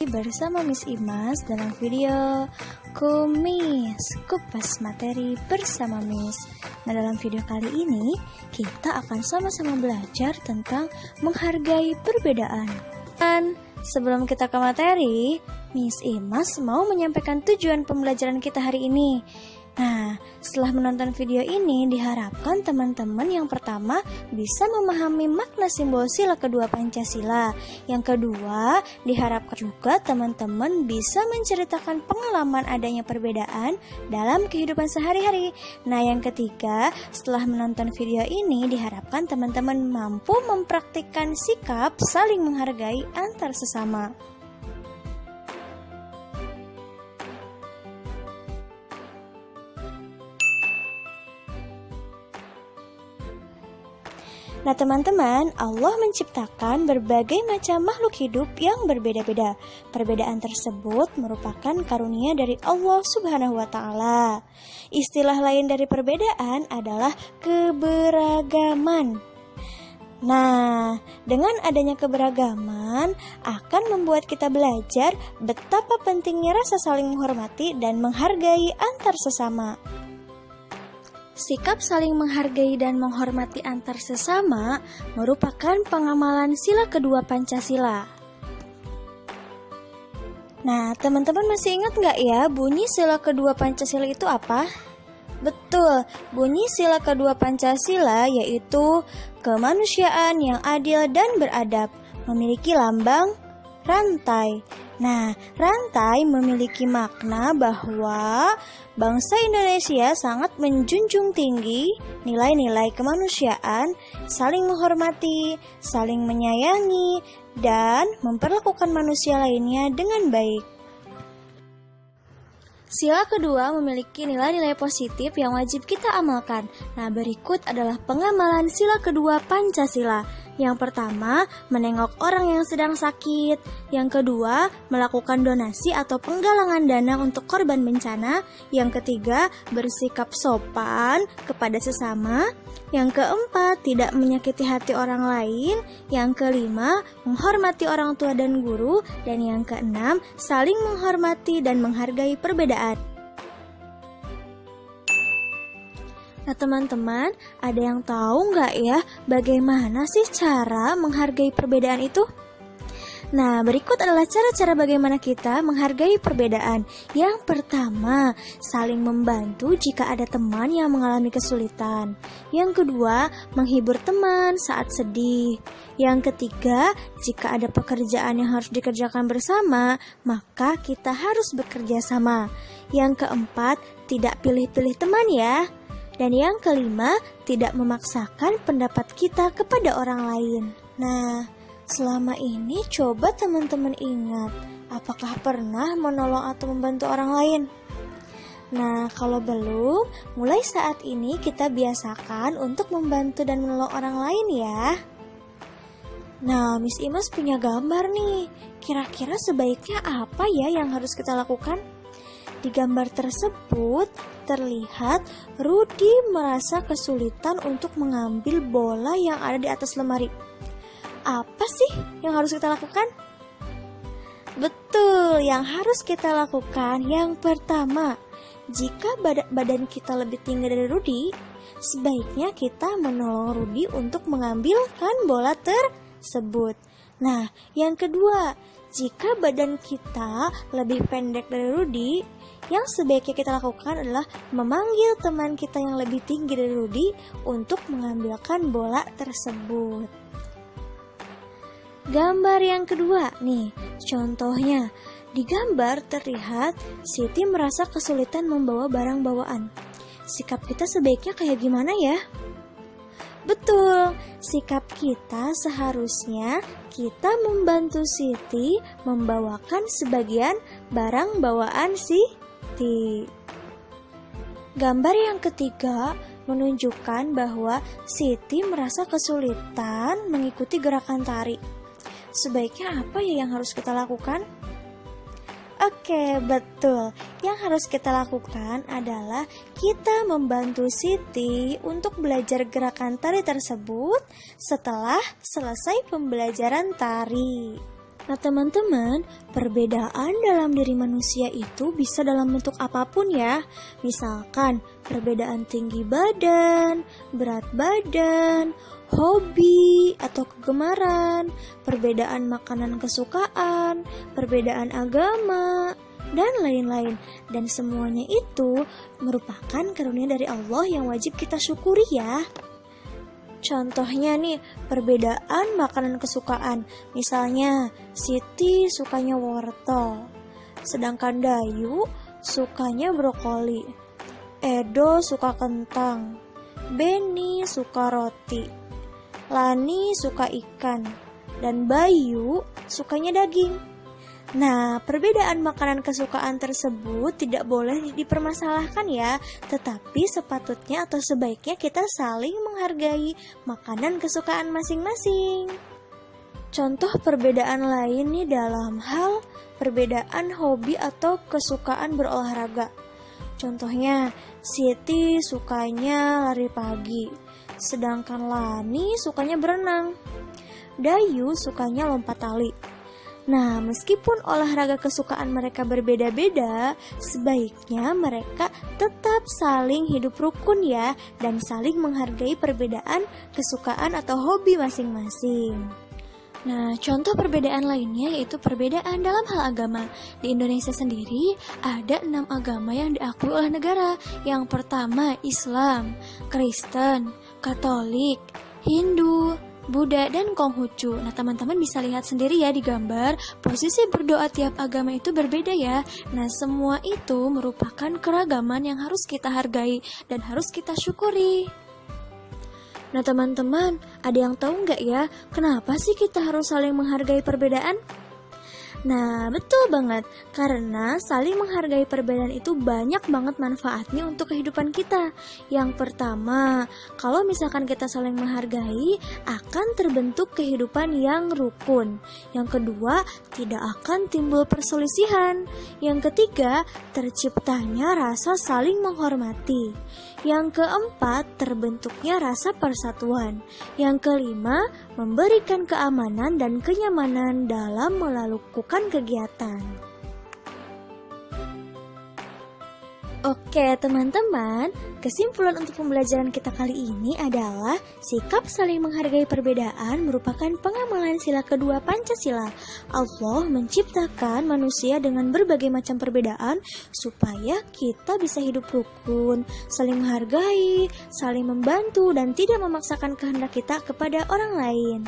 bersama Miss Imas dalam video Kumis Kupas Materi bersama Miss. Nah, dalam video kali ini kita akan sama-sama belajar tentang menghargai perbedaan. Dan sebelum kita ke materi, Miss Imas mau menyampaikan tujuan pembelajaran kita hari ini. Nah, setelah menonton video ini, diharapkan teman-teman yang pertama bisa memahami makna simbol sila kedua Pancasila. Yang kedua, diharapkan juga teman-teman bisa menceritakan pengalaman adanya perbedaan dalam kehidupan sehari-hari. Nah, yang ketiga, setelah menonton video ini, diharapkan teman-teman mampu mempraktikkan sikap saling menghargai antar sesama. Nah teman-teman, Allah menciptakan berbagai macam makhluk hidup yang berbeda-beda. Perbedaan tersebut merupakan karunia dari Allah Subhanahu wa Ta'ala. Istilah lain dari perbedaan adalah keberagaman. Nah, dengan adanya keberagaman akan membuat kita belajar betapa pentingnya rasa saling menghormati dan menghargai antar sesama. Sikap saling menghargai dan menghormati antar sesama merupakan pengamalan sila kedua Pancasila. Nah, teman-teman masih ingat nggak ya bunyi sila kedua Pancasila itu apa? Betul, bunyi sila kedua Pancasila yaitu kemanusiaan yang adil dan beradab, memiliki lambang rantai. Nah, rantai memiliki makna bahwa bangsa Indonesia sangat menjunjung tinggi nilai-nilai kemanusiaan, saling menghormati, saling menyayangi, dan memperlakukan manusia lainnya dengan baik. Sila kedua memiliki nilai-nilai positif yang wajib kita amalkan. Nah, berikut adalah pengamalan sila kedua Pancasila. Yang pertama, menengok orang yang sedang sakit. Yang kedua, melakukan donasi atau penggalangan dana untuk korban bencana. Yang ketiga, bersikap sopan kepada sesama. Yang keempat, tidak menyakiti hati orang lain. Yang kelima, menghormati orang tua dan guru. Dan yang keenam, saling menghormati dan menghargai perbedaan. Nah teman-teman, ada yang tahu nggak ya bagaimana sih cara menghargai perbedaan itu? Nah, berikut adalah cara-cara bagaimana kita menghargai perbedaan. Yang pertama, saling membantu jika ada teman yang mengalami kesulitan. Yang kedua, menghibur teman saat sedih. Yang ketiga, jika ada pekerjaan yang harus dikerjakan bersama, maka kita harus bekerja sama. Yang keempat, tidak pilih-pilih teman ya. Dan yang kelima, tidak memaksakan pendapat kita kepada orang lain. Nah, selama ini coba teman-teman ingat, apakah pernah menolong atau membantu orang lain? Nah, kalau belum, mulai saat ini kita biasakan untuk membantu dan menolong orang lain ya. Nah, Miss Imas punya gambar nih. Kira-kira sebaiknya apa ya yang harus kita lakukan? Di gambar tersebut terlihat Rudi merasa kesulitan untuk mengambil bola yang ada di atas lemari. Apa sih yang harus kita lakukan? Betul, yang harus kita lakukan yang pertama, jika badan kita lebih tinggi dari Rudi, sebaiknya kita menolong Rudi untuk mengambilkan bola tersebut. Nah, yang kedua, jika badan kita lebih pendek dari Rudi, yang sebaiknya kita lakukan adalah memanggil teman kita yang lebih tinggi dari Rudi untuk mengambilkan bola tersebut. Gambar yang kedua nih, contohnya di gambar terlihat Siti merasa kesulitan membawa barang bawaan. Sikap kita sebaiknya kayak gimana ya? Betul, sikap kita seharusnya kita membantu Siti membawakan sebagian barang bawaan Siti. Gambar yang ketiga menunjukkan bahwa Siti merasa kesulitan mengikuti gerakan tari. Sebaiknya apa ya yang harus kita lakukan? Oke, betul. Yang harus kita lakukan adalah kita membantu Siti untuk belajar gerakan tari tersebut setelah selesai pembelajaran tari. Nah teman-teman, perbedaan dalam diri manusia itu bisa dalam bentuk apapun ya. Misalkan perbedaan tinggi badan, berat badan, hobi atau kegemaran, perbedaan makanan kesukaan, perbedaan agama, dan lain-lain. Dan semuanya itu merupakan karunia dari Allah yang wajib kita syukuri ya. Contohnya nih, perbedaan makanan kesukaan. Misalnya, Siti sukanya wortel, sedangkan Dayu sukanya brokoli. Edo suka kentang, Beni suka roti, Lani suka ikan, dan Bayu sukanya daging. Nah, perbedaan makanan kesukaan tersebut tidak boleh dipermasalahkan ya, tetapi sepatutnya atau sebaiknya kita saling menghargai makanan kesukaan masing-masing. Contoh perbedaan lain nih dalam hal perbedaan hobi atau kesukaan berolahraga. Contohnya, Siti sukanya lari pagi, sedangkan Lani sukanya berenang. Dayu sukanya lompat tali. Nah, meskipun olahraga kesukaan mereka berbeda-beda, sebaiknya mereka tetap saling hidup rukun ya, dan saling menghargai perbedaan kesukaan atau hobi masing-masing. Nah, contoh perbedaan lainnya yaitu perbedaan dalam hal agama. Di Indonesia sendiri ada 6 agama yang diakui oleh negara. Yang pertama Islam, Kristen, Katolik, Hindu, Buddha, dan Konghucu. Nah, teman-teman bisa lihat sendiri ya di gambar, posisi berdoa tiap agama itu berbeda ya. Nah, semua itu merupakan keragaman yang harus kita hargai dan harus kita syukuri. Nah, teman-teman, ada yang tahu nggak ya, kenapa sih kita harus saling menghargai perbedaan? Nah, betul banget, karena saling menghargai perbedaan itu banyak banget manfaatnya untuk kehidupan kita. Yang pertama, kalau misalkan kita saling menghargai, akan terbentuk kehidupan yang rukun. Yang kedua, tidak akan timbul perselisihan. Yang ketiga, terciptanya rasa saling menghormati. Yang keempat, terbentuknya rasa persatuan. Yang kelima, memberikan keamanan dan kenyamanan dalam melakukan kegiatan. Oke teman-teman, kesimpulan untuk pembelajaran kita kali ini adalah sikap saling menghargai perbedaan merupakan pengamalan sila kedua Pancasila. Allah menciptakan manusia dengan berbagai macam perbedaan supaya kita bisa hidup rukun, saling menghargai, saling membantu, dan tidak memaksakan kehendak kita kepada orang lain.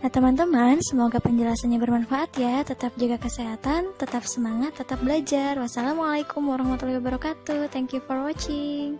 Nah teman-teman, semoga penjelasannya bermanfaat ya. Tetap jaga kesehatan, tetap semangat, tetap belajar. Wassalamualaikum warahmatullahi wabarakatuh. Thank you for watching.